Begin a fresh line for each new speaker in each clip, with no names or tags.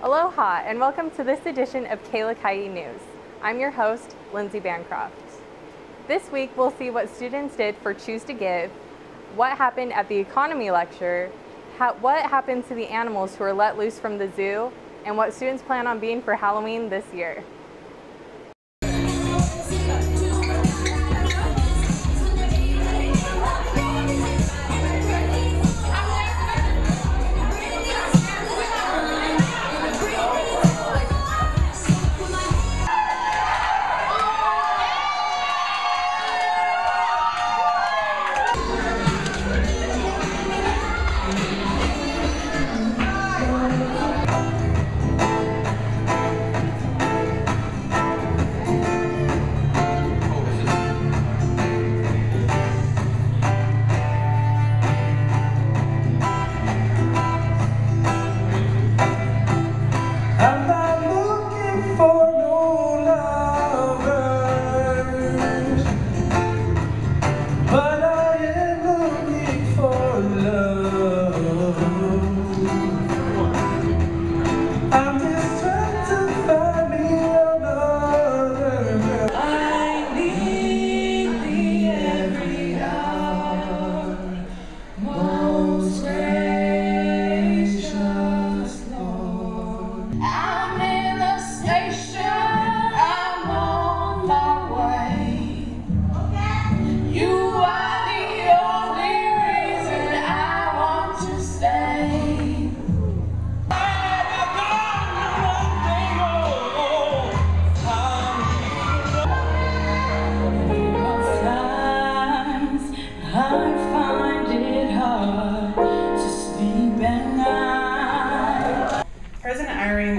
Aloha, and welcome to this edition of Alaka'i News. I'm your host, Lindsay Bancroft. This week, we'll see what students did for Choose to Give, what happened at the economy lecture, what happened to the animals who were let loose from the zoo, and what students plan on being for Halloween this year.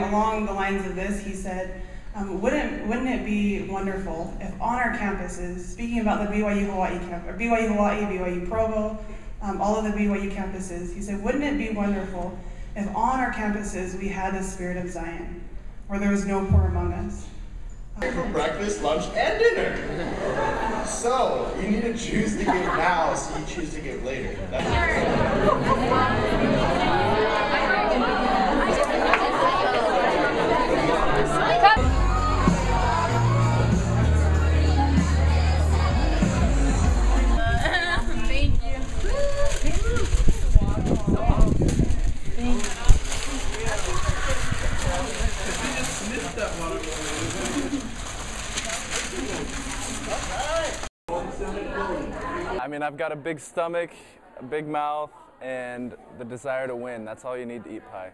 Along the lines of this, he said, wouldn't it be wonderful if on our campuses, speaking about the BYU Hawaii campus, or BYU Hawaii, BYU Provo, all of the BYU campuses, he said, wouldn't it be wonderful if on our campuses we had the spirit of Zion, where there was no poor among us?
For breakfast, lunch, and dinner. So, you need to choose to give now, so you choose to give later.
I mean, I've got a big stomach, a big mouth, and the desire to win. That's all you need to eat pie.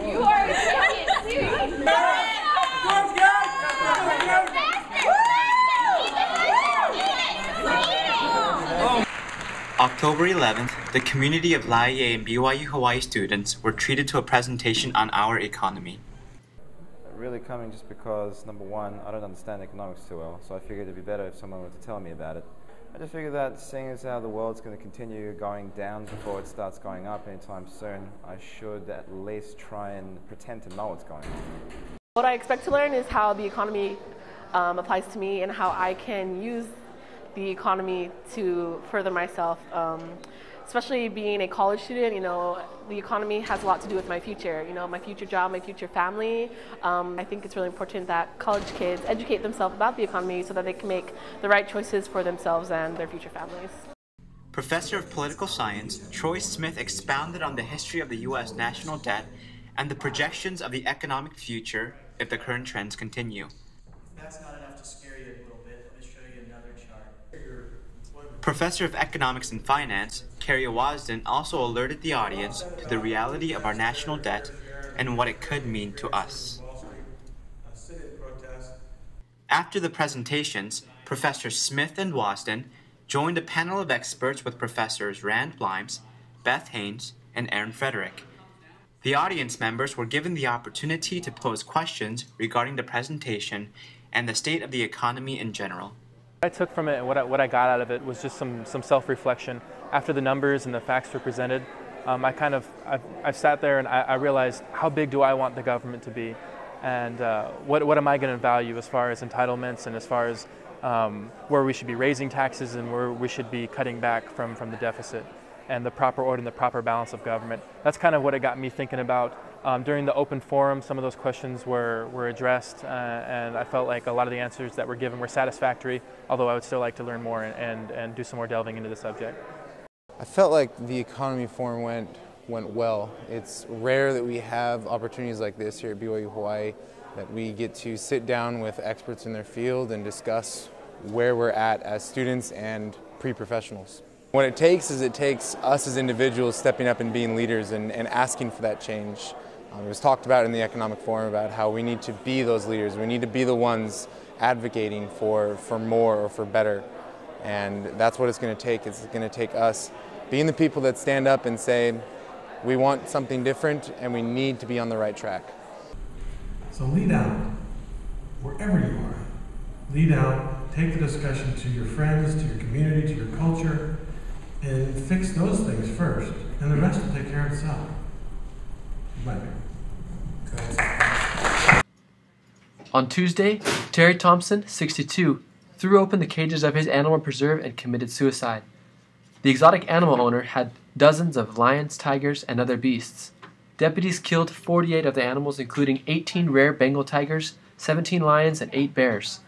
You are serious.
October 11th, the community of Alaka'i and BYU Hawaii students were treated to a presentation on our economy.
Really coming just because, number one, I don't understand economics too well, so I figured it'd be better if someone were to tell me about it. I just figured that seeing as how the world's going to continue going down before it starts going up anytime soon, I should at least try and pretend to know what's going on.
What I expect to learn is how the economy applies to me and how I can use the economy to further myself. Especially being a college student, you know, the economy has a lot to do with my future, you know, my future job, my future family. I think it's really important that college kids educate themselves about the economy so that they can make the right choices for themselves and their future families.
Professor of Political Science Troy Smith expounded on the history of the U.S. national debt and the projections of the economic future if the current trends continue.
That's not enough to scare you a little bit. Let me show you another chart.
Professor of Economics and Finance, Carrie Wasden, also alerted the audience to the reality of our national debt and what it could mean to us. After the presentations, Professor Smith and Wasden joined a panel of experts with Professors Rand Blimes, Beth Haynes, and Aaron Frederick. The audience members were given the opportunity to pose questions regarding the presentation and the state of the economy in general.
What I took from it and what I got out of it was just some self-reflection. After the numbers and the facts were presented, I sat there and I realized, how big do I want the government to be? And what am I going to value as far as entitlements and as far as where we should be raising taxes and where we should be cutting back from the deficit, and the proper order and the proper balance of government. That's kind of what it got me thinking about During the open forum, some of those questions were addressed, and I felt like a lot of the answers that were given were satisfactory, although I would still like to learn more and do some more delving into the subject.
I felt like the economy forum went well. It's rare that we have opportunities like this here at BYU Hawaii, that we get to sit down with experts in their field and discuss where we're at as students and pre-professionals. What it takes is us as individuals stepping up and being leaders and asking for that change. It was talked about in the economic forum about how we need to be those leaders. We need to be the ones advocating for more or for better. And that's what it's going to take. It's going to take us being the people that stand up and say, we want something different and we need to be on the right track.
So lead out, wherever you are. Lead out, take the discussion to your friends, to your community, to your culture, and fix those things first, and the rest will take care of itself. Bye.
On Tuesday, Terry Thompson, 62, threw open the cages of his animal preserve and committed suicide. The exotic animal owner had dozens of lions, tigers, and other beasts. Deputies killed 48 of the animals, including 18 rare Bengal tigers, 17 lions, and 8 bears,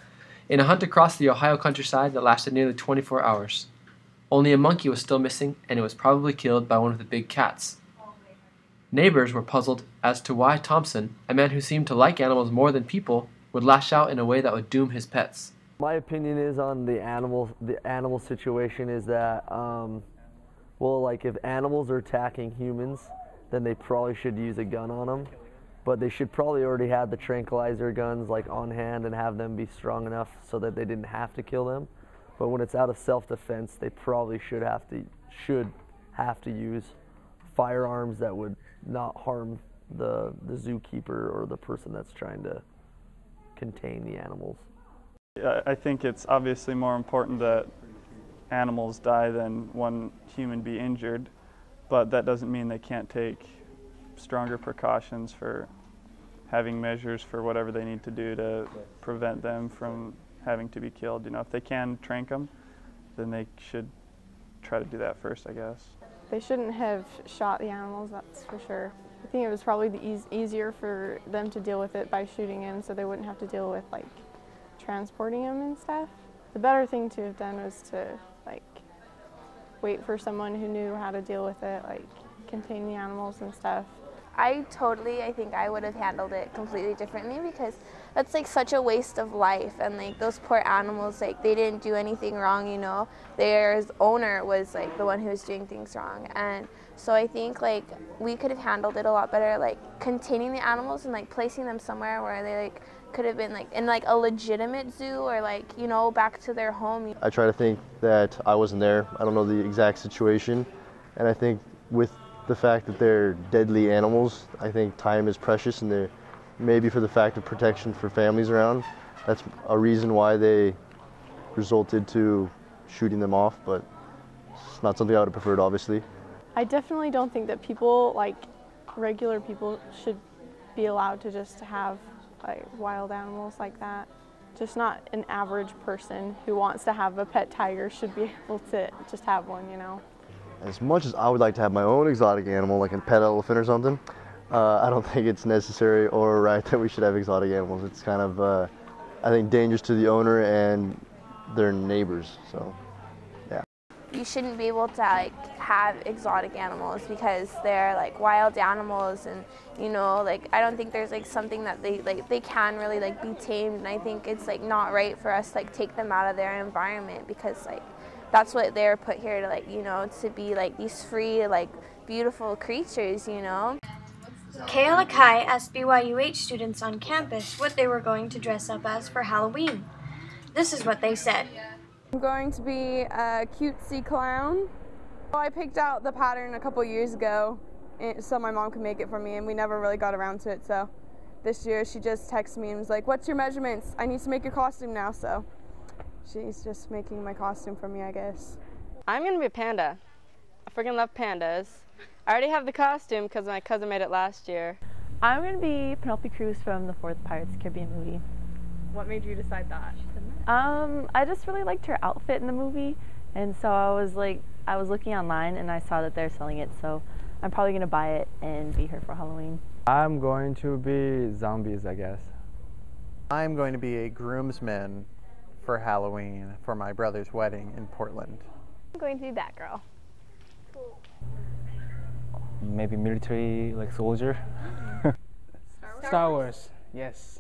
in a hunt across the Ohio countryside that lasted nearly 24 hours. Only a monkey was still missing, and it was probably killed by one of the big cats. Neighbors were puzzled as to why Thompson, a man who seemed to like animals more than people, would lash out in a way that would doom his pets.
My opinion is on the animal situation is that, well, like if animals are attacking humans, then they probably should use a gun on them. But they should probably already have the tranquilizer guns like on hand and have them be strong enough so that they didn't have to kill them. But when it's out of self-defense, they probably should have to use firearms that would not harm the zookeeper or the person that's trying to contain the animals.
I think it's obviously more important that animals die than one human be injured, but that doesn't mean they can't take stronger precautions for having measures for whatever they need to do to prevent them from having to be killed. You know, if they can trank them, then they should try to do that first, I guess.
They shouldn't have shot the animals, that's for sure. I think it was probably easier for them to deal with it by shooting him so they wouldn't have to deal with like transporting him and stuff. The better thing to have done was to like wait for someone who knew how to deal with it, like contain the animals and stuff.
I think I would have handled it completely differently because that's like such a waste of life, and like those poor animals, like they didn't do anything wrong, you know. Their owner was like the one who was doing things wrong, and so I think like we could have handled it a lot better, like containing the animals and like placing them somewhere where they like could have been like in like a legitimate zoo or like, you know, back to their home.
I try to think that I wasn't there. I don't know the exact situation, and I think with the fact that they're deadly animals, I think time is precious, and they're maybe for the fact of protection for families around, that's a reason why they resulted to shooting them off, but it's not something I would have preferred, obviously.
I definitely don't think that people, like regular people, should be allowed to just have like wild animals like that. Just not an average person who wants to have a pet tiger should be able to just have one, you know.
As much as I would like to have my own exotic animal, like a pet elephant or something, I don't think it's necessary or right that we should have exotic animals. It's kind of, I think, dangerous to the owner and their neighbors, so, yeah.
You shouldn't be able to like have exotic animals because they're like wild animals, and you know, like I don't think there's like something that they can really like be tamed, and I think it's like not right for us to like take them out of their environment because like that's what they're put here to, like, you know, to be like these free, like beautiful creatures, you know.
Alaka'i asked BYUH students on campus what they were going to dress up as for Halloween. This is what they said.
I'm going to be a cutesy clown. Well, I picked out the pattern a couple years ago so my mom could make it for me, and we never really got around to it, so this year she just texted me and was like, "What's your measurements? I need to make your costume now," so she's just making my costume for me, I guess.
I'm going to be a panda. I freaking love pandas. I already have the costume because my cousin made it last year.
I'm going to be Penelope Cruz from the 4th Pirates of the Caribbean movie.
What made you decide that?
I just really liked her outfit in the movie, and so I was looking online and I saw that they're selling it, so I'm probably going to buy it and be her for Halloween.
I'm going to be zombies, I guess.
I'm going to be a groomsman for Halloween for my brother's wedding in Portland.
I'm going to be Batgirl.
Maybe military, like soldier.
Star Wars, yes.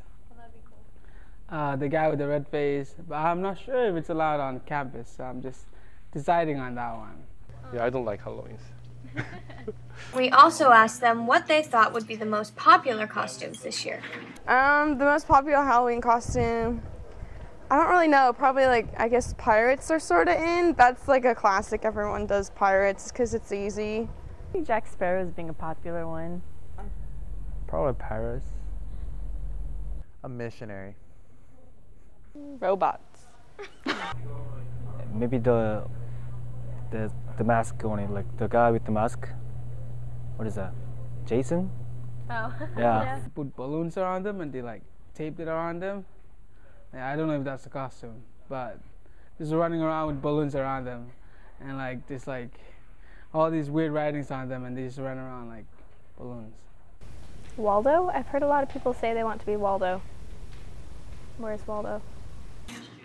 The guy with the red face, but I'm not sure if it's allowed on campus, so I'm just deciding on that one.
Yeah, I don't like Halloween.
We also asked them what they thought would be the most popular costumes this year.
The most popular Halloween costume, I don't really know. Probably like, I guess pirates are sort of in. That's like a classic. Everyone does pirates because it's easy.
I think Jack Sparrow is being a popular one.
Probably Paris.
A missionary.
Robots.
Maybe the mask only, like the guy with the mask. What is that? Jason?
Oh.
Yeah.
Put balloons around them and they like taped it around them. Yeah, I don't know if that's a costume, but just running around with balloons around them and like there's like all these weird writings on them and they just run around like balloons.
Waldo? I've heard a lot of people say they want to be Waldo. Where's Waldo?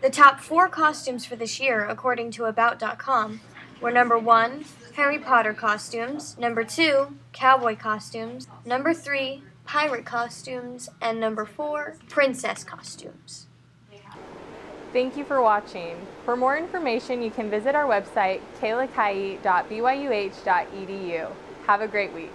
The top 4 costumes for this year, according to About.com, were number 1, Harry Potter costumes, number 2, cowboy costumes, number 3, pirate costumes, and number 4, princess costumes.
Thank you for watching. For more information, you can visit our website, kalaka'i.byuh.edu. Have a great week.